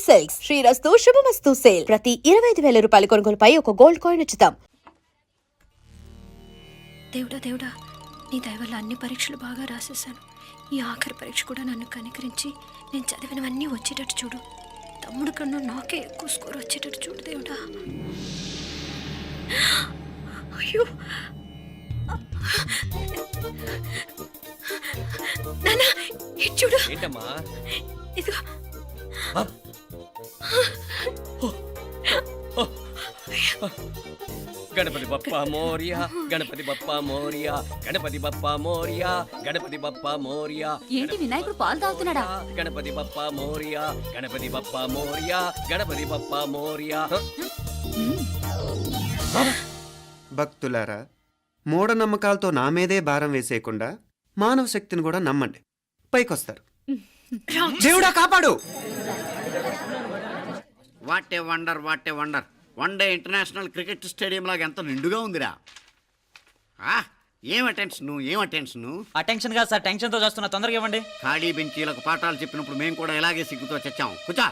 Silks శ్రీరస్తు శుభమస్తు sale ప్రతి 25,000 రూపాయల కొనుగోలుపై ఒక గోల్డ్ కాయిన్ ఉచితం. దేవుడా దేవుడా, నీ దయ వల్ల అన్ని పరీక్షలు బాగా రాసేసాను. ఈ ఆఖరి పరీక్ష కూడా నన్ను కనికరించి నేను చదివినవన్నీ వచ్చేటట్టు చూడు. తమ్ముడు కన్నా నాకే ఎక్కువ స్కోర్ వచ్చేటట్టు చూడు దేవుడా. అయ్యో నానా, ఇది చూడు. ఏంటమ్మా? ఇదిగో. గణపతి బప్పా మోరియా, గణపతి బప్పా మోరియా, గణపతి బప్పా మోరియా, గణపతి బప్పా మోరియా. ఏంటి వినాయకుడు పాలు తాగుతున్నాడా? గణపతి బప్పా మోరియా, గణపతి బప్పా మోరియా, గణపతి బప్పా మోరియా. భక్తులారా, మూఢనమ్మకాలతో నా మీదే భారం వేసేయకుండా మానవ శక్తిని కూడా నమ్మండి, పైకొస్తారు. దేవుడా కాపాడు. What a wonder, what a wonder. One day international cricket stadium లాగా ఎంత నిండుగా ఉందిరా. ఏం అటెన్షన్, ఏం అటెన్షన్. అటెన్షన్ కాదు సార్, టెన్షన్తో చూస్తున్నా, తొందరగా ఇవ్వండి. ఖాళీ బెంచీలకు పాఠాలు చెప్పినప్పుడు మేము కూడా ఇలాగే సిగ్గుతో చచ్చాం. కూర్చో.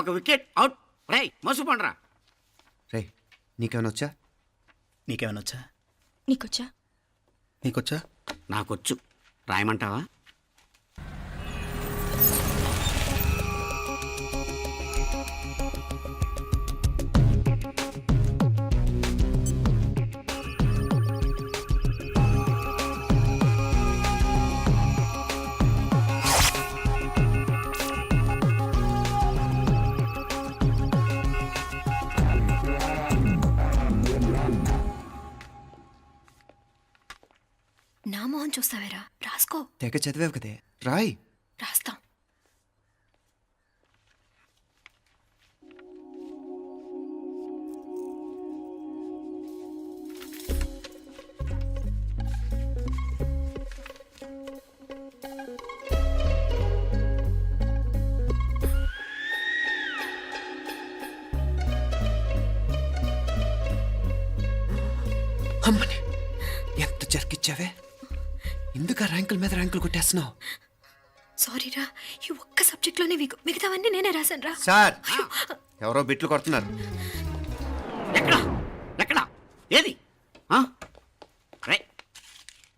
ఒక వికెట్ అవుట్. రై మసు పండరా. రే, నీకేమైనా వచ్చా? నీకేమైనా వచ్చా? నీకొచ్చా? నీకొచ్చా? నాకొచ్చు. రాయమంటావా? నా మొహం చూస్తావేరా, రాసుకో. తెగ చదివావు కదే, రాయ్. రాస్తాం. అమ్మని ఎంత జరికిచ్చావే. ఎందుకు ర్యాంకుల మీద ర్యాంకులు కొట్టేస్తున్నావు? సారీరా, ఈ ఒక్క సబ్జెక్ట్లోనే మిగతావన్నీ నేనే రాశాను రా. సార్, ఎవరో బిట్లు కొడుతున్నారు. ఎక్కడ ఎక్కడ ఏది?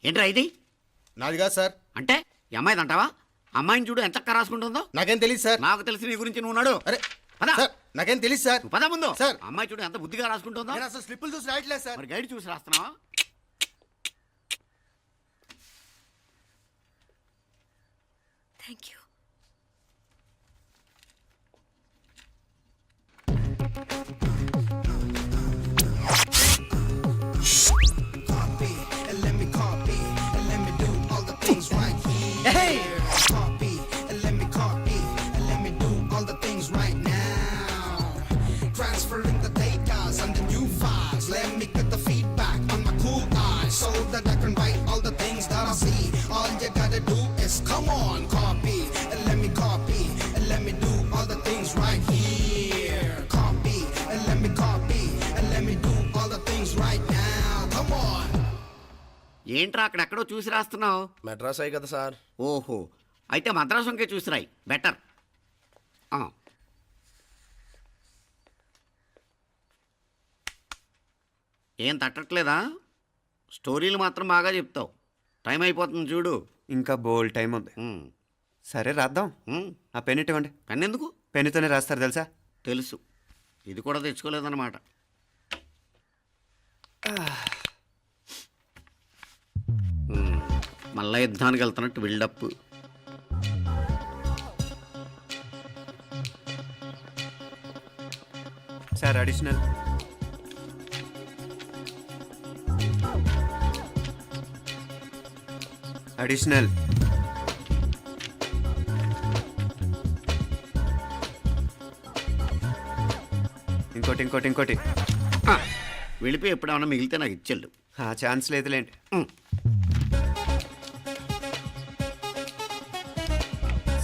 ఏంట్రా ఇది? నాది కాదు సార్. అంటే ఈ అమ్మాయిది అంటావా? అమ్మాయిని చూడు ఎంత రాసుకుంటుందో. నాకేం తెలియదు సార్. నాకు తెలిసి నీ గురించి నువ్వు నాడు. అరే పదా. సార్, నాకేం తెలియదు సార్. పదా ముందు. సార్, అమ్మాయి చూడు ఎంత బుద్ధిగా రాసుకుంటుందో. నేను అసలు స్లిప్పులు చూసి రాయట్లేదు సార్. మరి గైడ్ చూసి రాస్తున్నావా? Thank you. ఏంట్రా అక్కడెక్కడో చూసి రాస్తున్నావు? మెడ్రాస్ అయ్యి కదా సార్. ఓహో, అయితే మద్రాసు వంకే చూసి రాయి, బెటర్. ఏం తట్టట్లేదా? స్టోరీలు మాత్రం బాగా చెప్తావు. టైం అయిపోతుంది చూడు. ఇంకా బోల్ టైం ఉంది. సరే రాద్దాం. ఆ పెన్ ఇవ్వండి. పెన్ ఎందుకు? పెన్నుతోనే రాస్తారు తెలుసా? తెలుసు. ఇది కూడా తెచ్చుకోలేదన్నమాట. మళ్ళా యుద్ధానికి వెళ్తున్నట్టు బిల్డప్. Sir additional. అడిషనల్. ఇంకోటి ఇంకోటి ఇంకోటి. వెళ్ళిపోయి ఎప్పుడేమన్నా మిగిలితే నాకు ఇచ్చెళ్ళు. ఆ ఛాన్స్ లేదులేండి.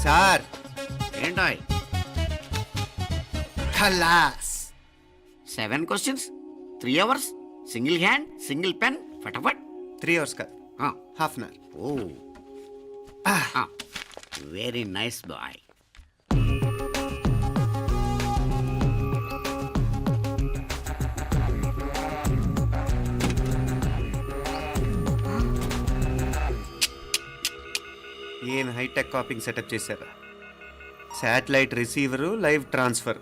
సార్ ఏంటాయ్? ఖలాస్. 7 questions, 3 hours, single hand, single pen, ఫటాఫట్. 3 hours కాదు, హాఫ్ అన్ అవర్. ఓ, వెరీ నైస్ బాయ్. ఏం హైటెక్ కాపింగ్ సెటప్ చేశారా? Satellite receiver, live transfer.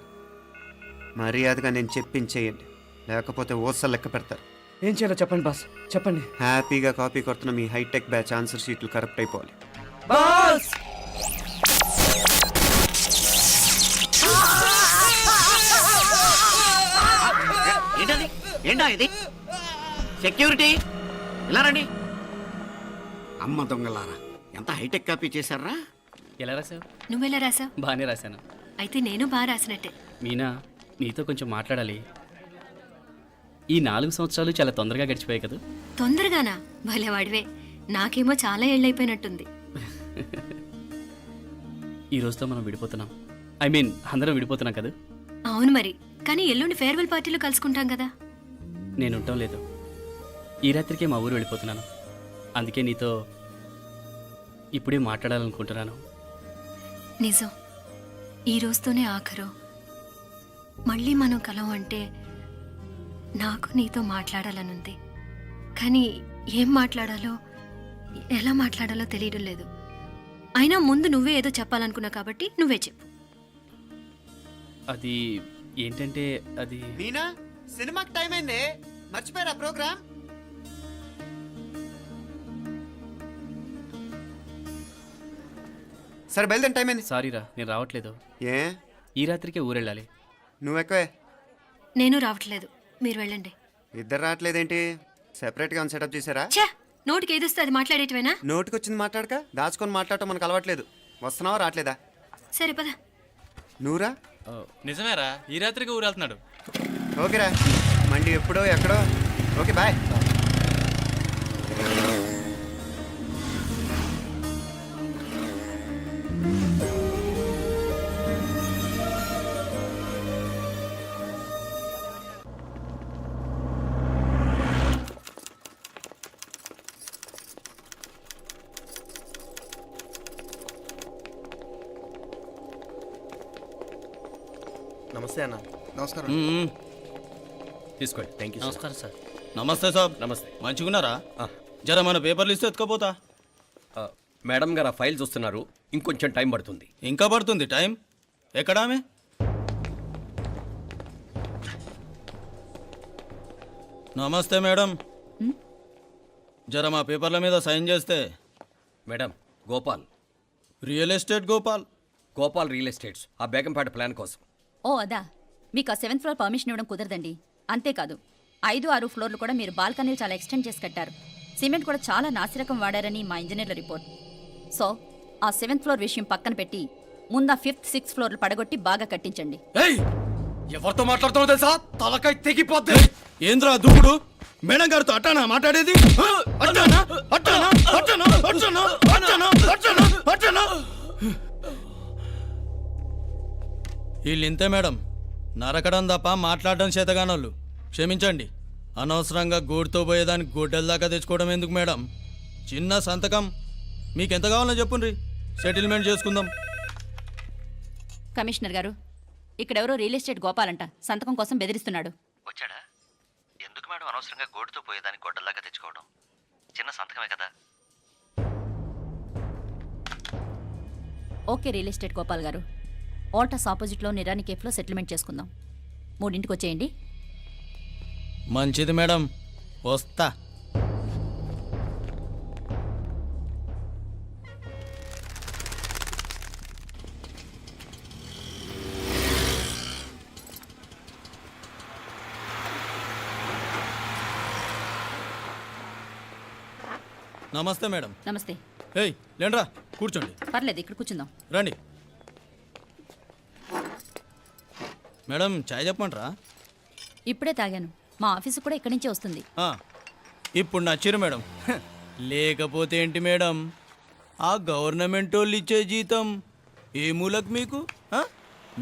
మర్యాదగా నేను చెప్పించేయండి, లేకపోతే ఓసలు లెక్క పెడతారు. ఏం చేయాలో చెప్పండి బాస్, చెప్పండి. హ్యాపీగా కాపీ కొడుతున్న మీ హైటెక్ బ్యాచ్ ఆన్సర్ షీట్లు కరెక్ట్ అయిపోవాలి. బాస్ ఏంటది? ఏంటా ఇది? సెక్యూరిటీ ఇలా రండి. అమ్మ దొంగలారా, ఎంత హైటెక్ కాపీ చేశారా? ఎలా రాసావు? నువ్వెలా రాసావు? బాగానే రాశాను. అయితే నేను బాగా రాసినట్టే. మీనా, నీతో కొంచెం మాట్లాడాలి. ఈ 4 సంవత్సరాలు చాలా తొందరగా గడిచిపోయాయి కదా. తొందరగానా? భలేవాడివే. నాకేమో చాలా ఏళ్ళైపోయినట్టుంది. ఈ రోజుతో మనం విడిపోతున్నాం. ఐ మీన్ అందరం విడిపోతున్నాం కదా. అవును మరి, కానీ ఎల్లుండి ఫేర్వెల్ పార్టీలో కలుసుకుంటాం కదా. నేను ఉండటం లేదు. ఈ రాత్రికే మా ఊరు వెళ్ళిపోతున్నాను. అందుకే నీతో ఇప్పుడే మాట్లాడాలనుకుంటున్నాను. నిజం, ఈ రోజుతోనే ఆఖరు. మళ్ళీ మనం కలం అంటే నాకు నీతో మాట్లాడాలనుంది. కానీ ఏం మాట్లాడాలో, ఎలా మాట్లాడాలో తెలియడం లేదు. అయినా ముందు నువ్వే ఏదో చెప్పాలనుకున్నా కాబట్టి నువ్వే చెప్పు. అది ఏంటంటే అది మీనా, సినిమాకి టైం అయింది, మర్చిపోయారా ప్రోగ్రామ్? సరే బయలుదేరి, టైం అయింది. సారీరా, నేను రావట్లేదు. ఏ, ఈ రాత్రికే ఊరెళ్ళాలి. నువ్వు ఎక్కువే. నేను రావట్లేదు, మీరు వెళ్ళండి. ఇద్దరు రావట్లేదేంటి? సెపరేట్గా సెటప్ చేశారా? ఛే, నోటికి ఏదొస్తే అది మాట్లాడేటివేనా? నోటికొచ్చింది మాట్లాడక దాచుకొని మాట్లాడటం మనకు అలవాట్లేదు. వస్తున్నావా రావట్లేదా? సరే పద. నువ్వురా. నిజమేరా, ఈ రాత్రికి ఊరెళ్తున్నాడు. ఓకేరా, మండి ఎప్పుడో ఎక్కడో. Okay bye. నమస్తే అన్న. నమస్కారం. తీసుకోండి. Thank you. నమస్కారం సార్. నమస్తే సార్. నమస్తే. మంచిగున్నారా? జర మన పేపర్లు ఇస్తే ఎత్తుకపోతా. మేడం గారు ఆ ఫైల్ చూస్తున్నారు, ఇంకొంచెం టైం పడుతుంది. ఇంకా పడుతుంది టైం? ఎక్కడ ఆమె? నమస్తే మేడం. జర మా పేపర్ల మీద సైన్ చేస్తే. Madam, Gopal. Real estate Gopal. Gopal real estates, ఆ బేగంపేట ప్లాన్ కోసం. ఓ అదా, మీకు ఆ 7th ఫ్లోర్ పర్మిషన్ ఇవ్వడం కుదరదండి. అంతేకాదు 5, 6 ఫ్లోర్లు కూడా మీరు బాల్కనీలు చాలా ఎక్స్టెండ్ చేసి కట్టారు. సిమెంట్ కూడా చాలా నాసిరకం వాడారని మా ఇంజనీర్ల రిపోర్ట్. సో ఆ 7th ఫ్లోర్ విషయం పక్కన పెట్టి ముందు ఆ 5th, 6th ఫ్లోర్లు పడగొట్టి బాగా కట్టించండి. ఎవరితో మాట్లాడుతున్నావు తెలుసా? తలకాయ తెగిపోద్ది. ఏంద్రా దూకుడు? మేడం గారితో అట్టానా మాట్లాడేది? అట్టానా? అట్టానా? అట్టానా? అట్టానా? అట్టానా? అట్టానా? అట్టానా? వీళ్ళింతే మేడం, నరకడం తప్ప మాట్లాడడం చేతగానోళ్ళు. క్షమించండి, అనవసరంగా గోడుతో పోయేదానికి గొడ్డల దాకా తెచ్చుకోవడం ఎందుకు మేడం? చిన్న సంతకం మీకెంత కావాలో చెప్పుండ్రి, సెటిల్మెంట్ చేసుకుందాం. కమిషనర్ గారు, ఇక్కడెవరో రియల్ ఎస్టేట్ గోపాలంట సంతకం కోసం బెదిరిస్తున్నాడు. వచ్చాడా? ఎందుకు మేడం అనవసరంగా గోడుతో పోయేదానికి గొడ్డల్లాగా తెచ్చుకోవడం? చిన్న సంతకమే కదా. ఓకే రియల్ ఎస్టేట్ గోపాల్ గారు, ఆల్టాస్ ఆపోజిట్లో నిరాని కేఫ్లో సెటిల్మెంట్ చేసుకుందాం. 3ంటికి వచ్చేయండి. మంచిది మేడం, వస్తా. నమస్తే మేడం. నమస్తే. ఏయ్ లేండ్రా, కూర్చోండి. పర్లేదు, ఇక్కడ కూర్చుందాం. రండి మేడం, చాయ్ చెప్పమంటారా? ఇప్పుడే తాగాను. మా ఆఫీసు కూడా ఇక్కడి నుంచే వస్తుంది. ఇప్పుడు నచ్చిరు మేడం. లేకపోతే ఏంటి మేడం, ఆ గవర్నమెంట్ వాళ్ళు ఇచ్చే జీతం ఏ మూలకు మీకు?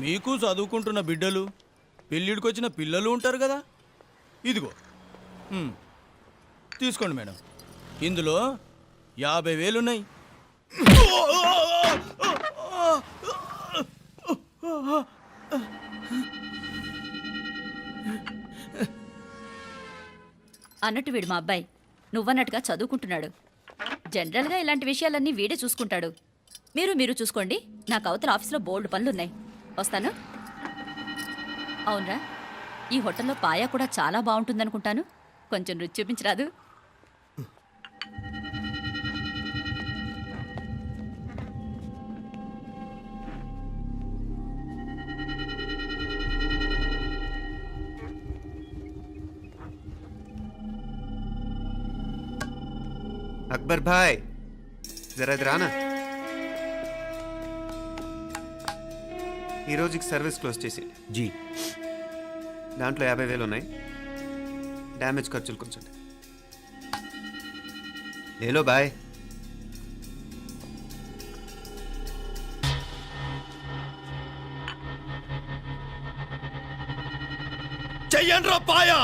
మీకు చదువుకుంటున్న బిడ్డలు, పెళ్ళిడికి వచ్చిన పిల్లలు ఉంటారు కదా. ఇదిగో తీసుకోండి మేడం, ఇందులో 50,000 ఉన్నాయి. అన్నట్టు వీడు మా అబ్బాయి నువ్వన్నట్టుగా చదువుకుంటున్నాడు. జనరల్గా ఇలాంటి విషయాలన్నీ వీడే చూసుకుంటాడు. మీరు చూసుకోండి. నాకు అవతల ఆఫీస్లో బోల్డ్ పనులున్నాయి. వస్తాను. అవునరా, ఈ హోటల్లో పాయా కూడా చాలా బాగుంటుందనుకుంటాను. కొంచెం రుచి చూపించరాదు? అక్బర్ భాయ్ జరా ఇది రానా. ఈ రోజుకి సర్వీస్ క్లోజ్ చేసి జీ దాంట్లో 50,000 ఉన్నాయి. డ్యామేజ్ ఖర్చులు కొంచెం లేలో బాయ్. చెయ్యండి రా పాయా.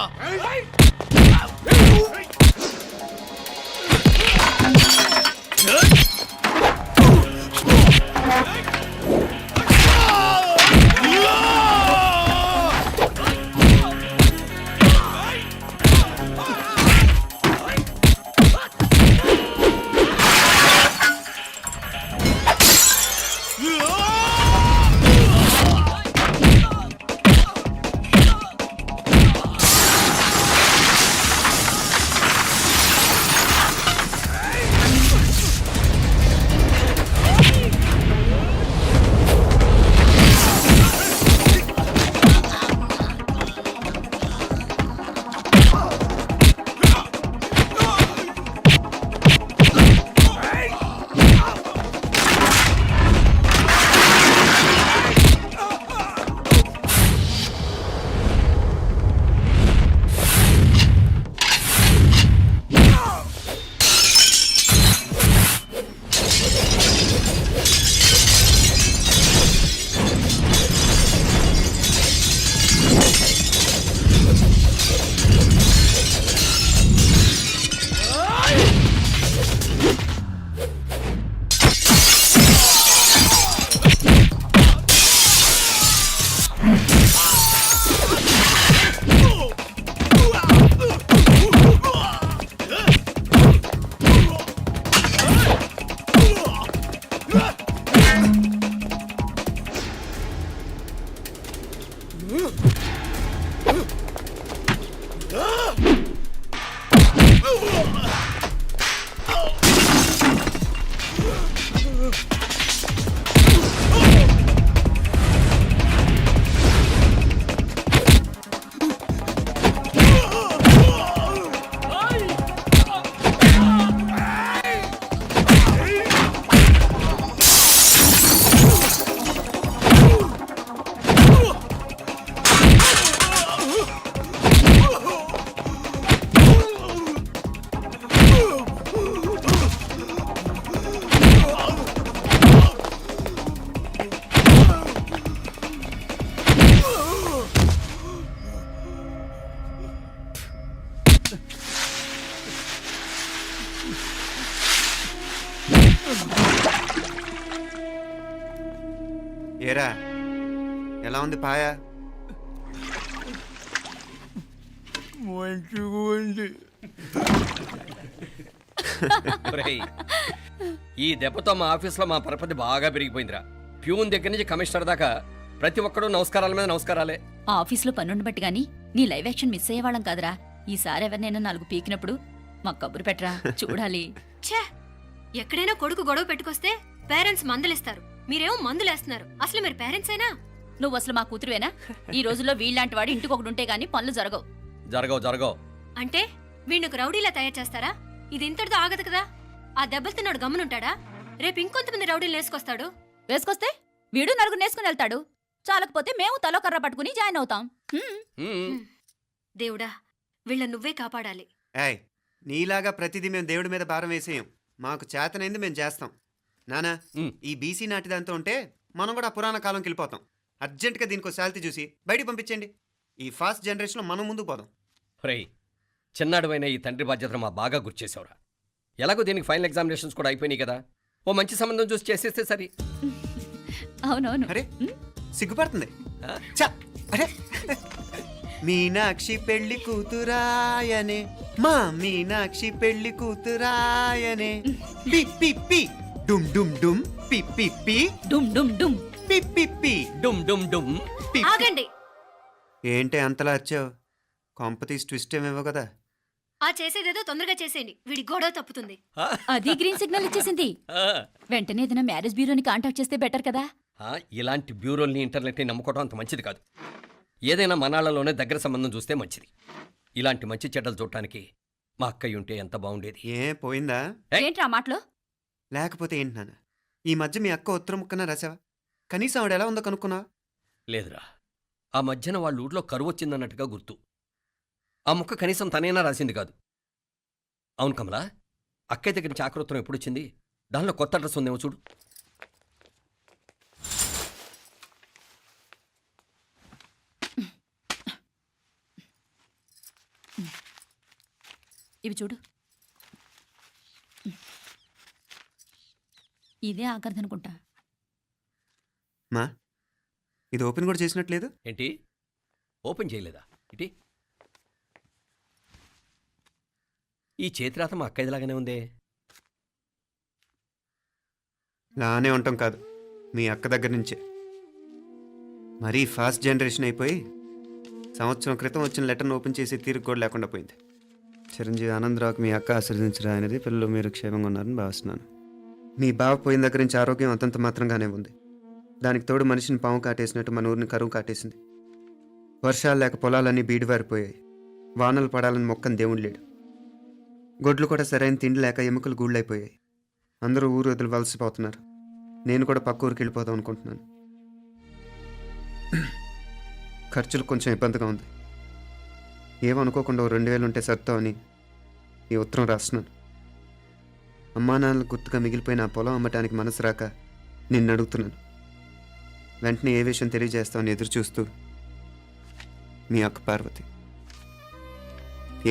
ఏరా ఎలా ఉంది పాయా? మంచిగా ఉంది. ఒరేయ్, ఈ దెబ్బతో మా ఆఫీస్లో మా పరపతి బాగా పెరిగిపోయిందిరా. ప్యూన్ దగ్గర నుంచి కమిషనర్ దాకా ప్రతి ఒక్కడు నమస్కారాల మీద నమస్కారాలే. ఆ ఆఫీస్లో పన్నుండి బట్టి గాని నీ లైవ్ యాక్షన్ మిస్ అయ్యేవాళ్ళం కాదురా. ఈసారి ఎవరినైనా 4 పీకినప్పుడు మాకు కబురు పెట్టరా, చూడాలి. ఛే, ఎక్కడైనా కొడుకు గొడవ పెట్టుకొస్తే పేరెంట్స్ మందులేస్తారు, మీరేమో మందులేస్తున్నారు. అసలు మీరు పేరెంట్స్ అయినా? నువ్వు అసలు మా కూతురువేనా? ఈ రోజుల్లో వీళ్ళలాంటి వాడు ఇంటికి ఒకటి ఉంటే గానీ పనులు జరగవు. జరగవు. అంటే వీణ్ణకు రౌడీలా తయారు చేస్తారా? ఇది ఇంతటితో ఆగదు కదా. ఆ దెబ్బలు తిన్నాడు గమ్మునుంటాడా? రేపు ఇంకొంతమంది రౌడీలు వేసుకొస్తాడు. వేసుకొస్తే వీడు 4 నేసుకుని వెళ్తాడు. చాలకపోతే మేము తలో కర్ర పట్టుకుని జాయిన్ అవుతాం. దేవుడా, వీళ్ళ నువ్వే కాపాడాలి. ఏయ్, నీలాగా ప్రతిదీ మేము దేవుడి మీద భారం వేసేయం. మాకు చేతనైంది మేము చేస్తాం. నానా, ఈ బీసీ నాటి దాంతో ఉంటే మనం కూడా పురాణ కాలంకి వెళ్ళిపోతాం. అర్జెంటుగా దీనికి శాలిటీ చూసి బయటికి పంపించండి. ఈ ఫాస్ట్ జనరేషన్లో మనం ముందుకు పోదాం. ఒరేయ్, చిన్నాడువైన ఈ తండ్రి బాధ్యతను మా బాగా గుర్చేసావురా. ఎలాగో దీనికి ఫైనల్ ఎగ్జామినేషన్స్ కూడా అయిపోయినాయి కదా, ఓ మంచి సంబంధం చూసి చేసేస్తే సరి. అవునవును. అరే సిగ్గుపడుతుంది. అరే మీనాక్షి పెళ్లి కూతురాయనే, మా మీనాక్షి పెళ్లి కూతురాయనే, పి పి పి డుమ్ డుమ్ డుమ్ పి పి పి డుమ్ డుమ్ డుమ్. పి పి పి డుమ్ డుమ్ డుమ్. పి. ఆగండి. ఏంటి అంతలా వచ్చావు? కాంపతీస్ ట్విస్ట్ ఏమేవో కదా. ఆ చేసేదేదో తొందరగా చేసేయండి, వీడి గొడవ తప్పుతుంది. అది గ్రీన్ సిగ్నల్ ఇచ్చేసింది. ఆ, వెంటనే ఏదైనా మ్యారేజ్ బ్యూరోని కాంటాక్ట్ చేస్తే బెటర్ కదా. ఇలాంటి బ్యూరోల్ని ఇంటర్నెట్ని నమ్ముకోవడం అంత మంచిది కాదు. ఏదైనా మనాళ్ళలోనే దగ్గర సంబంధం చూస్తే మంచిది. ఇలాంటి మంచి చెడ్డలు చూడటానికి మా అక్కయ్య ఉంటే ఎంత బాగుండేది. ఏ పోయిందా? ఏంట్రా ఆ మాటలు? లేకపోతే ఏంటి నాన్న, ఈ మధ్య మీ అక్క ఉత్తరం ముక్కన రాసావా? కనీసం ఆవిడ ఎలా ఉందో కనుక్కున్నావా? లేదురా, ఆ మధ్యన వాళ్ళ ఊర్లో కరువు వచ్చిందన్నట్టుగా గుర్తు. ఆ ముక్క కనీసం తనైనా రాసింది కాదు. అవును కమలా, అక్కయ్య దగ్గర నుంచి ఆకృతం ఎప్పుడొచ్చింది? దానిలో కొత్త అడ్రస్ ఉందేమో చూడు. ఇవి చూడు. ఇదే ఆఖరిదనుకుంటా. మా ఇది ఓపెన్ కూడా చేసినట్లేదు. ఏంటి ఓపెన్ చేయలేదా? ఇటీ ఈ చేతిరాత మా అక్కయ్యలాగానే ఉందే. లానే ఉంటాం కాదు, మీ అక్క దగ్గర నుంచే. మరీ ఫాస్ట్ జనరేషన్ అయిపోయి సంవత్సరం క్రితం వచ్చిన లెటర్ను ఓపెన్ చేసి తీరుకు కూడా లేకుండా పోయింది. చిరంజీవి ఆనందరావుకి మీ అక్క ఆశీర్వదించరా అనేది, పిల్లలు మీరు క్షేమంగా ఉన్నారని భావిస్తున్నాను. మీ బావ పోయిన దగ్గర నుంచి ఆరోగ్యం అంతంత మాత్రంగానే ఉంది. దానికి తోడు మనిషిని పాము కాటేసినట్టు మన ఊరిని కరువు కాటేసింది. వర్షాలు లేక పొలాలన్నీ బీడివారిపోయాయి. వానలు పడాలని మొక్కని దేవుడు లేడు. గొడ్లు కూడా సరైన తిండి లేక ఎముకలు గూళ్ళైపోయాయి. అందరూ ఊరు వదిలి వలసిపోతున్నారు. నేను కూడా పక్క ఊరికి వెళ్ళిపోదాం అనుకుంటున్నాను. ఖర్చులు కొంచెం ఇబ్బందిగా ఉంది. ఏమనుకోకుండా 2000 ఉంటే సర్దామని ఈ ఉత్తరం రాస్తున్నాను. అమ్మా నాన్నలు గుర్తుగా మిగిలిపోయిన ఆ పొలం అమ్మటానికి మనసు రాక నిన్ను అడుగుతున్నాను. వెంటనే ఏ విషయం తెలియజేస్తామని ఎదురు చూస్తూ మీ అక్క పార్వతి.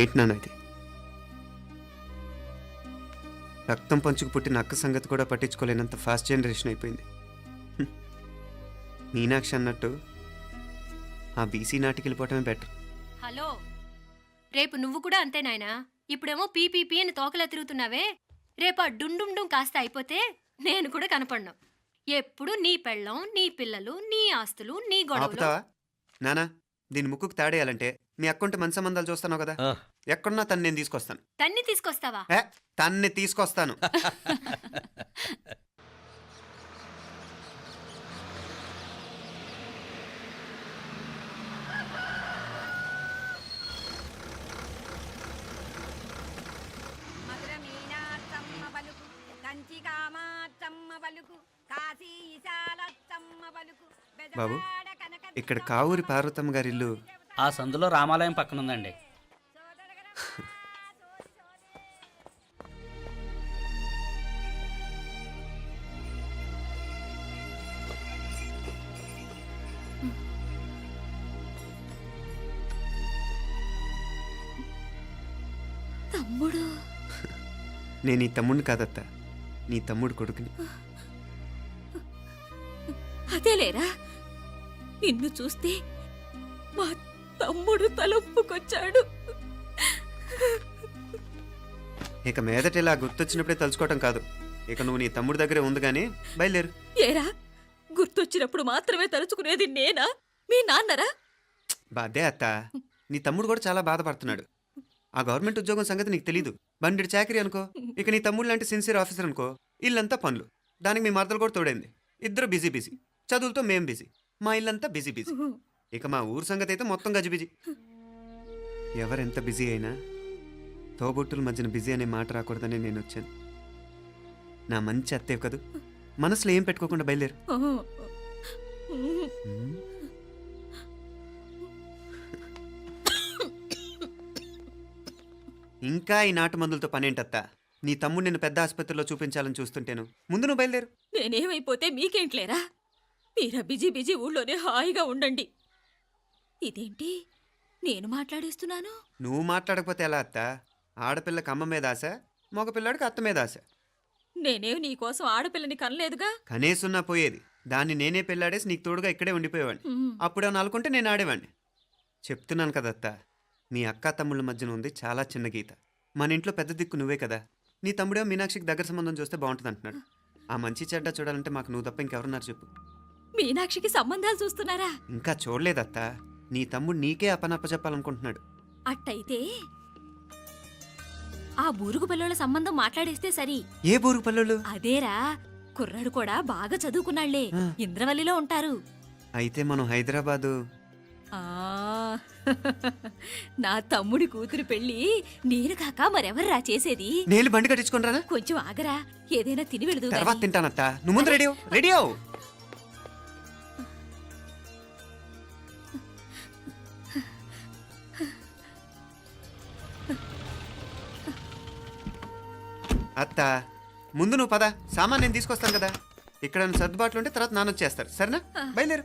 ఏంటి నాన్న ఇది? రక్తం పంచుకు పుట్టిన అక్క సంగతి కూడా పట్టించుకోలేనంత ఫాస్ట్ జనరేషన్ అయిపోయింది. మీనాక్షి అన్నట్టు ఆ బీసీ నాటికి వెళ్ళిపోవటమే బెటర్. హలో, రేపు నువ్వు కూడా అంతే నాయనా. ఇప్పుడేమో పీపీపీ అని తోకలా తిరుగుతున్నావే, రేపు ఆ డుండుండుం కాస్త అయిపోతే నేను కూడా కనపడ్ను. ఎప్పుడు నీ పెళ్ళం, నీ పిల్లలు, నీ ఆస్తులు, నీ గొడవలు. ఆపుతావా నానా? దీని ముక్కుకు తాడేయాలంటే మీ అక్కంటే మంచి సంబంధాలు చూస్తాను కదా. ఆ, ఎక్కడున్నా తను నేను తీసుకొస్తాను. తన్ని తీసుకొస్తావా? తన్ని తీసుకొస్తాను. బాబు, ఇక్కడ కావూరి పార్వతమ్మ గారి ఇల్లు ఆ సందులో రామాలయం పక్కన ఉందండి. తమ్ముడు? నేను ఈ తమ్ముడిని కాదత్తా, నీ తమ్ముడు కొడుకుని. అదేలేరా, నిన్ను చూస్తే మా తమ్ముడు తలొప్పుకొచ్చాడు. ఇక మీదట ఇలా గుర్తొచ్చినప్పుడే తలుచుకోవటం కాదు. ఇక నువ్వు నీ తమ్ముడి దగ్గరే ఉంది కానీ బయలుదేరు. ఏరా, గుర్తొచ్చినప్పుడు మాత్రమే తలుచుకునేది నేనా, మీ నాన్నరా? బాధే అత్త, నీ తమ్ముడు కూడా చాలా బాధపడుతున్నాడు. ఆ గవర్నమెంట్ ఉద్యోగం సంగతి నీకు తెలీదు. బండి చాకరీ అనుకో. ఇక నీ తమ్ముడు లాంటి సిన్సియర్ ఆఫీసర్ అనుకో. ఇల్లంతా పనులు, దానికి మీ మరదలు కూడా తోడైంది. ఇద్దరు బిజీ బిజీ. చదువులతో మేం బిజీ, మా ఇల్లంతా బిజీ బిజీ. ఇక మా ఊరు సంగతి అయితే మొత్తం గజిబిజీ. ఎవరెంత బిజీ అయినా తోబుట్టుల మధ్యన బిజీ అనే మాట రాకూడదని నేను వచ్చాను. నా మంచి అత్తేవి కదూ, మనసులో ఏం పెట్టుకోకుండా బయలుదేరు. ఇంకా ఈ నాటు మందులతో పనేంటత్తా? నీ తమ్ముడు నిన్ను పెద్ద ఆసుపత్రిలో చూపించాలని చూస్తుంటేను. ముందు నువ్వు బయలుదేరు. నేనేమైపోతే మీకేంట్లేరా? మీరా బిజీ బిజీ ఊళ్ళోనే హాయిగా ఉండండి. ఇదేంటి నేను మాట్లాడేస్తున్నాను? నువ్వు మాట్లాడకపోతే ఎలా అత్తా? ఆడపిల్లకి అమ్మ మీద ఆశ, మగపిల్లాడికి అత్త మీద ఆశ. నేనేం నీకోసం ఆడపిల్లని కనలేదుగా. కనేసున్నా పోయేది. దాన్ని నేనే పెళ్ళాడేసి నీకు తోడుగా ఇక్కడే ఉండిపోయేవాడిని. అప్పుడేమన్నా అనుకుంటే నేను ఆడేవాడిని. చెప్తున్నాను కదత్తా, మీ అక్క తమ్ముళ్ళ మధ్యన ఉంది చాలా చిన్న గీత. మన ఇంట్లో పెద్ద దిక్కు నువ్వే కదా. నీ తమ్ముడేమో మీనాక్షికి దగ్గర సంబంధం చూస్తే బాగుంటుంది అంటున్నాడు. ఆ మంచి చెడ్డ చూడాలంటే మాకు నువ్వు తప్ప ఇంకెవరున్నారు చెప్పు. మీనాక్షికి సంబంధాలు చూస్తున్నారా? ఇంకా చూడలేదత్త. నీ తమ్ముడు నీకే అపనప్ప చెప్పాలనుకుంటున్నాడు. అట్టయితే ఆ బూరుగు పిల్లల సంబంధం మాట్లాడేస్తే సరి. ఏ బూరు పల్లెలు? అదేరా, కుర్రాడు కూడా బాగా చదువుకున్నాళ్లే, ఇంద్రవల్లిలో ఉంటారు. అయితే మనం హైదరాబాదు. ఆ నా తమ్ముడి కూతురు పెళ్లి నేను కాక మరెవర్రా చేసేది? నేను బండి కట్టించుకుంటారా? కొంచెం ఆగరా, ఏదైనా తిని వెళదు. తర్వాత తింటానత్త. నువ్వు ముందు రెడీ రెడీ అవు. అత్త ముందు నువ్వు పద, సామాన్ నేను తీసుకొస్తాను కదా. ఇక్కడ సర్దుబాట్లు ఉంటే తర్వాత నాన్న వచ్చేస్తారు. సరేనా? బయలుదేరు.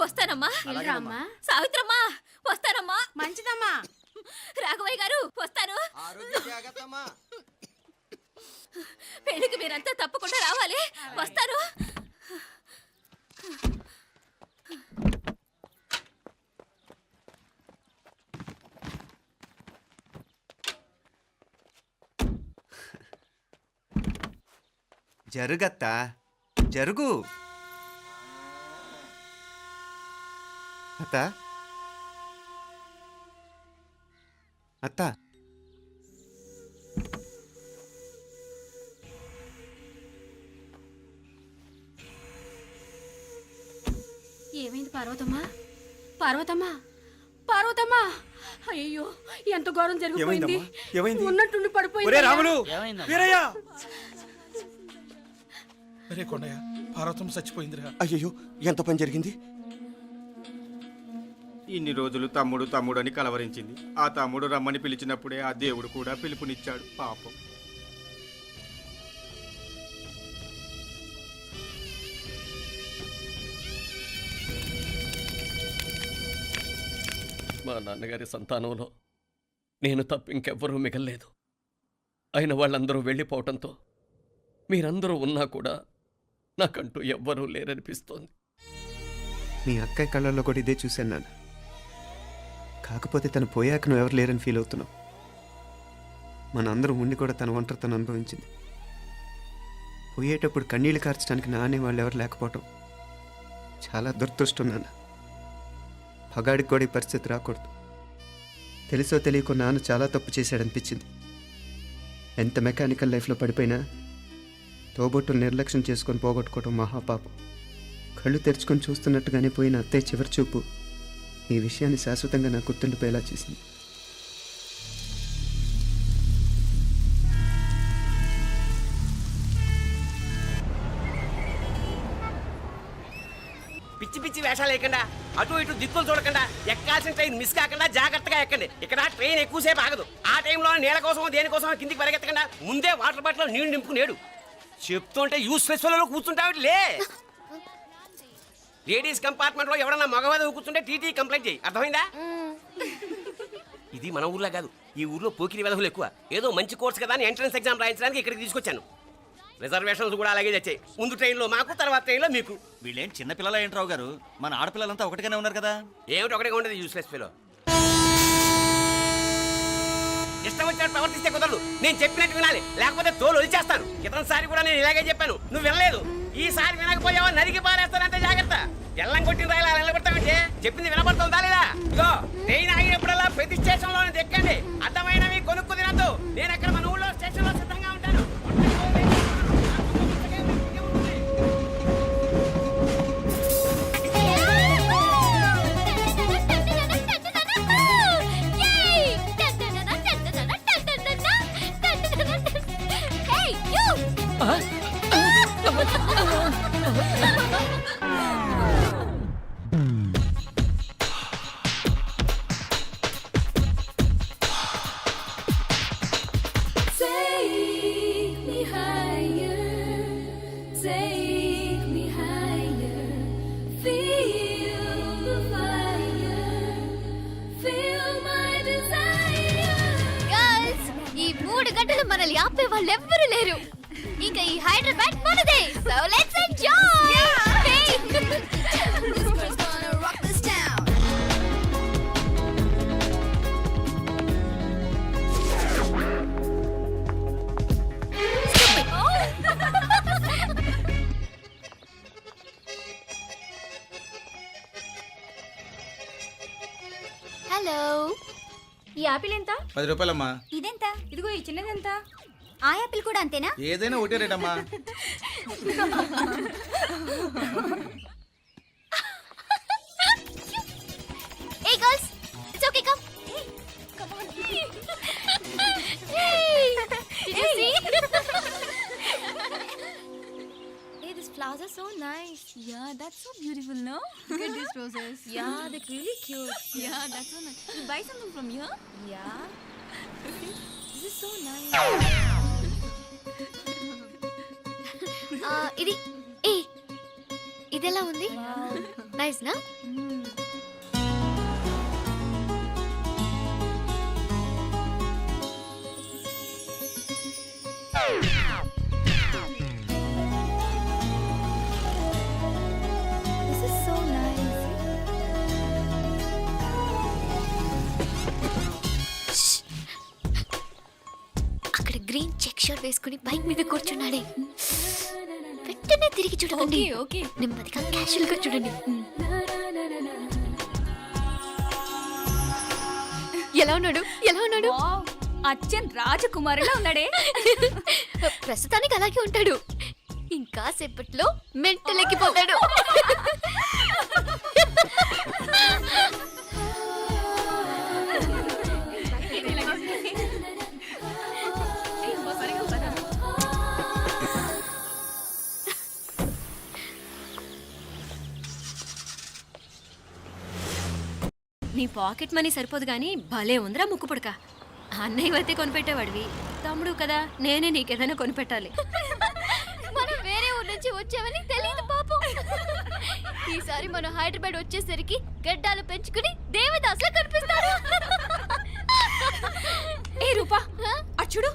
వస్తానమ్మా. సావిత్రమ్మా వస్తానమ్మా. మంచిదమ్మా. రాఘవయ్య గారు వస్తాను. పెళ్లికి మీరంతా తప్పకుండా రావాలి. వస్తాను. జరుగత్తా, జరుగు. అత్త అత్త ఏమైంది పార్వతమ్మా? పార్వతమ్మా, పార్వతమ్మా! అయ్యో, ఎంత ఘోరం జరిగిపోయింది. ఉన్నట్టుండి పడిపోయింది. రాములు, వీరయ్య! అరే కొండయ్య, పార్వతం చచ్చిపోయిందిరా. అయ్యో, ఎంత పని జరిగింది? ఇన్ని రోజులు తమ్ముడు తమ్ముడు అని కలవరించింది. ఆ తమ్ముడు రమ్మని పిలిచినప్పుడే ఆ దేవుడు కూడా పిలుపునిచ్చాడు. పాపం. మా నాన్నగారి సంతానంలో నేను తప్ప ఇంకెవ్వరూ మిగల్లేదు. అయిన వాళ్ళందరూ వెళ్ళిపోవటంతో మీరందరూ ఉన్నా కూడా నాకంటూ ఎవ్వరూ లేరనిపిస్తోంది. మీ అక్కయ్య కళ్ళల్లో కూడా ఇదే చూశాను నాన్న. కాకపోతే తను పోయాక నువ్వు ఎవరు లేరని ఫీల్ అవుతున్నావు. మన అందరం ఉండి కూడా తన ఒంటరితను అనుభవించింది. పోయేటప్పుడు కన్నీళ్ళు కార్చడానికి నానే వాళ్ళు ఎవరు లేకపోవటం చాలా దురదృష్టం నాన్న. పగాడికి కూడా ఈ పరిస్థితి రాకూడదు. తెలుసో తెలియకో నాన్న చాలా తప్పు చేశాడనిపించింది. ఎంత మెకానికల్ లైఫ్లో పడిపోయినా తోబొట్టును నిర్లక్ష్యం చేసుకొని పోగొట్టుకోవడం మహాపాపం. కళ్ళు తెరుచుకొని చూస్తున్నట్టుగానే పోయిన అత్తయ్య చివరి చూపు ఈ విషయాన్ని శాశ్వతంగా నాకు గుర్తుండిపోయేలా చేసింది. పిచ్చి పిచ్చి వేషాలు వేయకుండా, అటు ఇటు దిక్కులు చూడకుండా, ఎక్కాల్సిన ట్రైన్ మిస్ కాకుండా జాగ్రత్తగా ఎక్కండి. ఇక్కడ ట్రైన్ ఎక్కువసేపు ఆగదు. ఆ టైంలో నీళ్ళ కోసం దేనికోసం కిందికి పరిగెత్తకుండా ముందే వాటర్ బాటిల్ నీళ్లు నింపుకునేడు. చెప్తుంటే యూస్లెస్ లో కూర్చుంటావులే. లేడీస్ కంపార్ట్మెంట్ లో ఎవడన్నా మగవాది కూర్చుంటే టీటీ కంప్లైంట్ చేయి. అర్థమైందా? ఇది మన ఊర్లో కాదు. ఈ ఊర్లో పోకిరి వెధవులు ఎక్కువ. ఏదో మంచి కోర్స్ కదా అని ఎంట్రన్స్ ఎగ్జామ్ రాయించడానికి ఇక్కడికి తీసుకొచ్చాను. రిజర్వేషన్స్ కూడా అలాగే తెచ్చాయి. ముందు ట్రైన్లో మాకు, తర్వాత ట్రైన్లో మీకు. వీళ్ళేం చిన్నపిల్లల ఏంట్రావు గారు? మన ఆడపిల్లలంతా ఒకటిగానే ఉన్నారు కదా. ఏమిటి ఒకటిగా ఉండేది యూస్లెస్ ఫెలో. ఇష్టం వచ్చినట్టు ప్రవర్తిస్తే కుదరదు. నేను చెప్పినట్టు వినాలి, లేకపోతే తోలు వదిలేస్తాను. ఇతనిసారి కూడా నేను ఇలాగే చెప్పాను, నువ్వు వినలేదు. ఈసారి వినకపోయావా నరికి పారేస్తానంటే జాగ్రత్త. ఎల్లం కొట్టిన రాయిలా నిలబడతామంటే చెప్పింది వినపడుతుందా లేదా? ఇగో ట్రైన్ ఆగినప్పుడల్లా ప్రతి స్టేషన్ లో ఎక్కండి. అర్థమైనవి కొనుక్కు తినద్దు. నేను అక్కడ మన ఊళ్ళో స్టేషన్ లో సిద్ధంగా ఉంటాను. మనల్ని ఆపే వాళ్ళు ఎవ్వరూ లేరు. ఇక ఈ హైదరాబాద్ మనదే. So let's enjoy. ఈ యాపిల్ ఎంత? 10 రూపాయలమ్మా. ఇదెంత? ఇదిగో ఈ చిన్నదెంత? ఆ యాపిల్ కూడా అంతేనా? ఏదైనా ఒకటే రేట్ అమ్మా. Hey girls, it's okay, come. Come on. Hey, did you see? Hey, these flowers are so nice. Yeah, that's so beautiful, no? Look at these roses. Yeah, they're really cute. Yeah, that's so nice. You buy something from here? Yeah. This is so nice. ఇది ఏ ఇదెలా ఉంది? Nice నా? This is so nice. అక్కడ green check shirt వేసుకుని bike మీద కూర్చున్నాడే, వెంటనే తిరిగి చూడండి. ఓకే, నెమ్మదిగా క్యాషువల్ గా చూడండి. ఎలా ఉన్నాడు? ఎలా ఉన్నాడు? అచ్చన్ రాజకుమారిలా ఉన్నాడే. ప్రస్తుతానికి అలాగే ఉంటాడు, ఇంకా సేపట్లో మెంటల్ ఎక్కిపోతాడు. నీ పాకెట్ మనీ సరిపోదు కానీ భలే ఉందిరా ముక్కు పుడక. అన్నయ్య అయితే కొనిపెట్టేవాడివి, తమ్ముడు కదా, నేనే నీకేదైనా కొనిపెట్టాలి. మనం వేరే ఊరు నుంచి వచ్చామని తెలియదు పాపం. ఈసారి మనం హైదరాబాద్ వచ్చేసరికి గడ్డాలు పెంచుకుని దేవదాసులా కనిపిస్తారు. ఏ రూపా అచ్చుడు.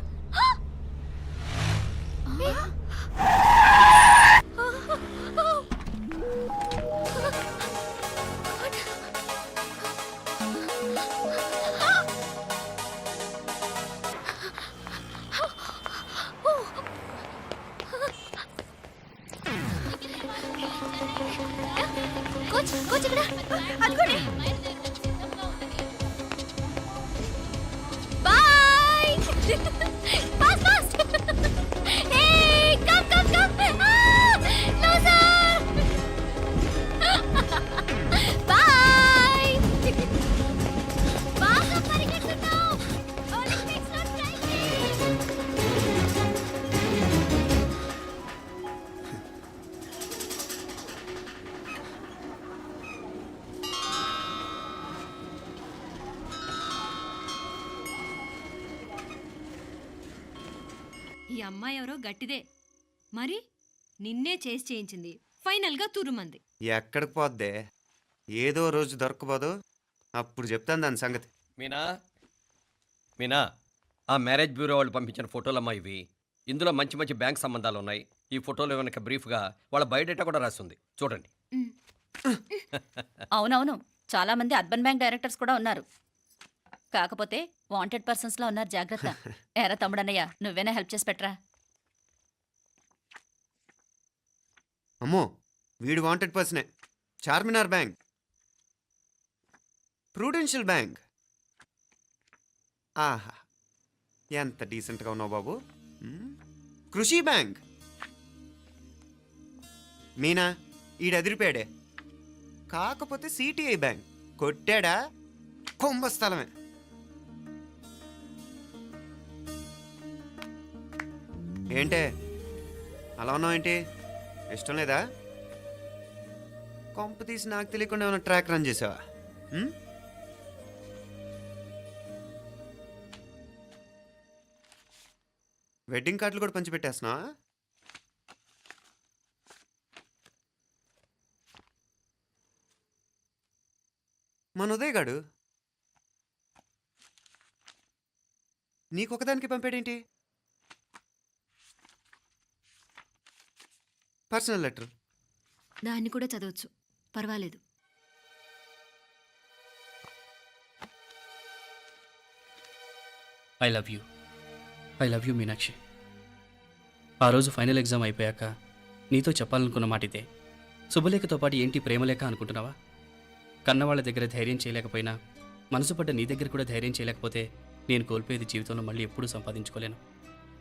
ఈ అమ్మాయి ఎవరో గట్టిదే మరి, నిన్నే చేసి చేయించింది, ఫైనల్ గా తురుమంది. ఎక్కడికి పోద్దే, ఏదో రోజు దొరకబోదు, అప్పుడు చెప్తాను దాని సంగతి. మీనా, మీనా, ఆ మ్యారేజ్ బ్యూరో వాళ్ళు పంపించిన ఫోటోలమ్మా ఇవి. ఇందులో మంచి మంచి బ్యాంక్ సంబంధాలు ఉన్నాయి. ఈ ఫోటోలో వెనక బ్రీఫ్గా వాళ్ళ బయోడేటా కూడా రాస్తుంది, చూడండి. అవునవును, చాలా మంది అర్బన్ బ్యాంక్ డైరెక్టర్స్ కూడా ఉన్నారు. కాకపోతే వాంటెడ్ పర్సన్స్ లా ఉన్నారు, జాగ్రత్త. ఎరా తమ్ముడన్నయ్య, నువ్వేనా హెల్ప్ చేసి పెట్టరా. అమ్మో, వీడు వాంటెడ్ పర్సనే. Charminar bank, Prudential bank. ఆహా, ఎంత డీసెంట్గా ఉన్నావు బాబు. కృషి బ్యాంక్. మీనా, ఈడు ఎదిరిపాడే. కాకపోతే సిటిఐ బ్యాంక్ కొట్టాడా కుంభస్థలమే. ఏంటే అలా ఉన్నావు ఏంటి? ఇష్టం లేదా? కొంప తీసి నాకు తెలియకుండా ఏమైనా ట్రాక్ రన్ చేసావా? వెడ్డింగ్ కార్డులు కూడా పంచిపెట్టేస్తున్నావా? మన ఉదయ్ గాడు నీకొకదానికి పంపాడేంటి? Personal letter. దాన్ని కూడా చదవచ్చు, పర్వాలేదు. I love you Meenakshi. ఆ రోజు ఫైనల్ ఎగ్జామ్ అయిపోయాక నీతో చెప్పాలనుకున్న మాట ఇదే. శుభలేఖతో పాటు ఏంటి ప్రేమలేఖ అనుకుంటున్నావా? కన్నవాళ్ళ దగ్గర ధైర్యం చేయలేకపోయినా మనసు పడ్డ నీ దగ్గర కూడా ధైర్యం చేయలేకపోతే నేను కోల్పోయేది జీవితంలో మళ్ళీ ఎప్పుడూ సంపాదించుకోలేను.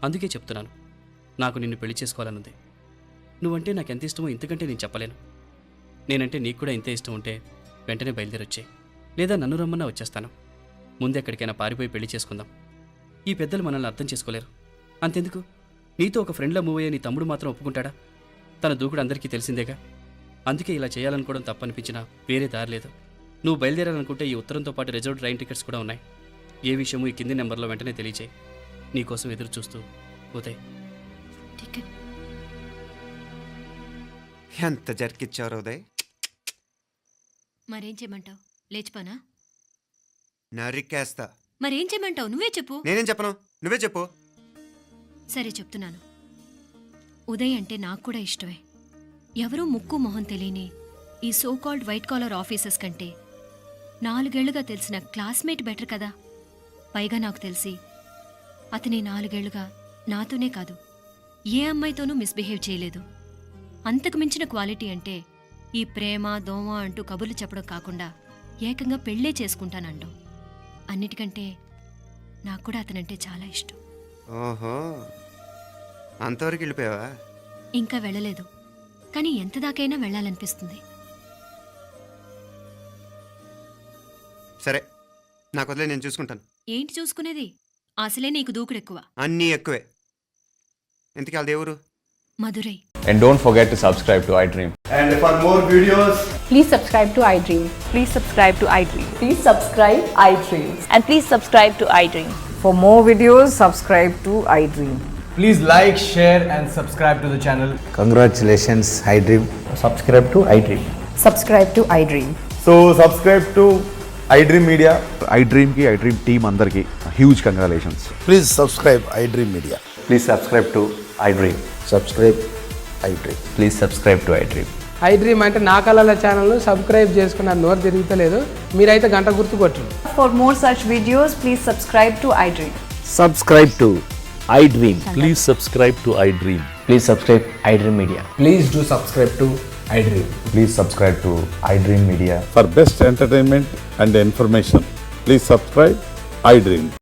అందుకే చెప్తున్నాను, నాకు నిన్ను పెళ్లి చేసుకోవాలనుంది. నువ్వంటే నాకు ఎంత ఇష్టమో ఇంతకంటే నేను చెప్పలేను. నేనంటే నీకు కూడా ఇంతే ఇష్టం ఉంటే వెంటనే బయలుదేరొచ్చాయి, లేదా నన్ను రమ్మన్నా వచ్చేస్తాను. ముందు ఎక్కడికైనా పారిపోయి పెళ్లి చేసుకుందాం. ఈ పెద్దలు మనల్ని అర్థం చేసుకోలేరు. అంతెందుకు, నీతో ఒక ఫ్రెండ్లా మూవ్ అయ్యే నీ తమ్ముడు మాత్రం ఒప్పుకుంటాడా? తన దూకుడు అందరికీ తెలిసిందేగా. అందుకే ఇలా చేయాలనుకోవడం తప్పనిపించినా వేరే దారి లేదు. నువ్వు బయలుదేరాలనుకుంటే ఈ ఉత్తరంతో పాటు రిజర్వ్ ట్రైన్ టికెట్స్ కూడా ఉన్నాయి. ఏ విషయమూ ఈ కింది నెంబర్లో వెంటనే తెలియచేయి. నీకోసం ఎదురు చూస్తూ ఉదయ్. టికెట్ ఎంత జరికిచ్చారు ఉదయ్. మరేం చేయమంటావు? లేచిపోనా? నరికేస్తా. మరేం చేయమంటావు? నువ్వే చెప్పు. నేనేం చెప్పను, నువ్వే చెప్పు. సరే చెప్తున్నాను. ఉదయ్ అంటే నాకు కూడా ఇష్టమే. ఎవరూ ముక్కు మొహం తెలియని ఈ so called white collar officers కంటే 4 ఏళ్లుగా తెలిసిన క్లాస్మేట్ బెటర్ కదా. పైగా నాకు తెలిసి అతని 4 ఏళ్లుగా నాతోనే కాదు ఏ అమ్మాయితోనూ మిస్బిహేవ్ చేయలేదు. అంతకు మించిన క్వాలిటీ అంటే ఈ ప్రేమ దోమ అంటూ కబుర్లు చెప్పడం కాకుండా ఏకంగా పెళ్ళే చేసుకుంటానండం. అన్నిటికంటే నాకు కూడా అతనంటే చాలా ఇష్టం. ఓహో, అంతవరకు వెళ్ళిపోయావా? ఇంకా వెళ్ళలేదు, కానీ ఎంత దాకైనా వెళ్ళాలనిపిస్తుంది. సరే, నాకు వదిలే, నేను చూసుకుంటాను. ఏంటి చూసుకునేది? అసలే నీకు దూకుడెక్కువ. అన్నీ ఎక్కువే. ఇంతకీ వాళ్ళ దేవురు? Madurai. And don't forget to subscribe to iDream. And for more videos, Please subscribe to iDream. Please subscribe to iDream. Please subscribe iDream. And please subscribe to iDream. For more videos, subscribe to iDream. Please like, share and subscribe to the channel. Congratulations iDream. Subscribe to iDream. Subscribe to iDream. So subscribe to iDream Media. iDream కి iDream team అందరికి huge congratulations. Please subscribe iDream media. Please subscribe to iDream. Subscribe iDream. Please subscribe to iDream. iDream అంటే నా కళల channel subscribe చేసుకున్న నోరు తిరుగుతలేదు. మీరైతే గంట గుర్తు కొట్టండి. For more such videos, please subscribe to iDream. Subscribe to iDream. Please subscribe to iDream. Please subscribe iDream Media. Please do subscribe to iDream. Please subscribe to iDream Media. For best entertainment and information please subscribe iDream.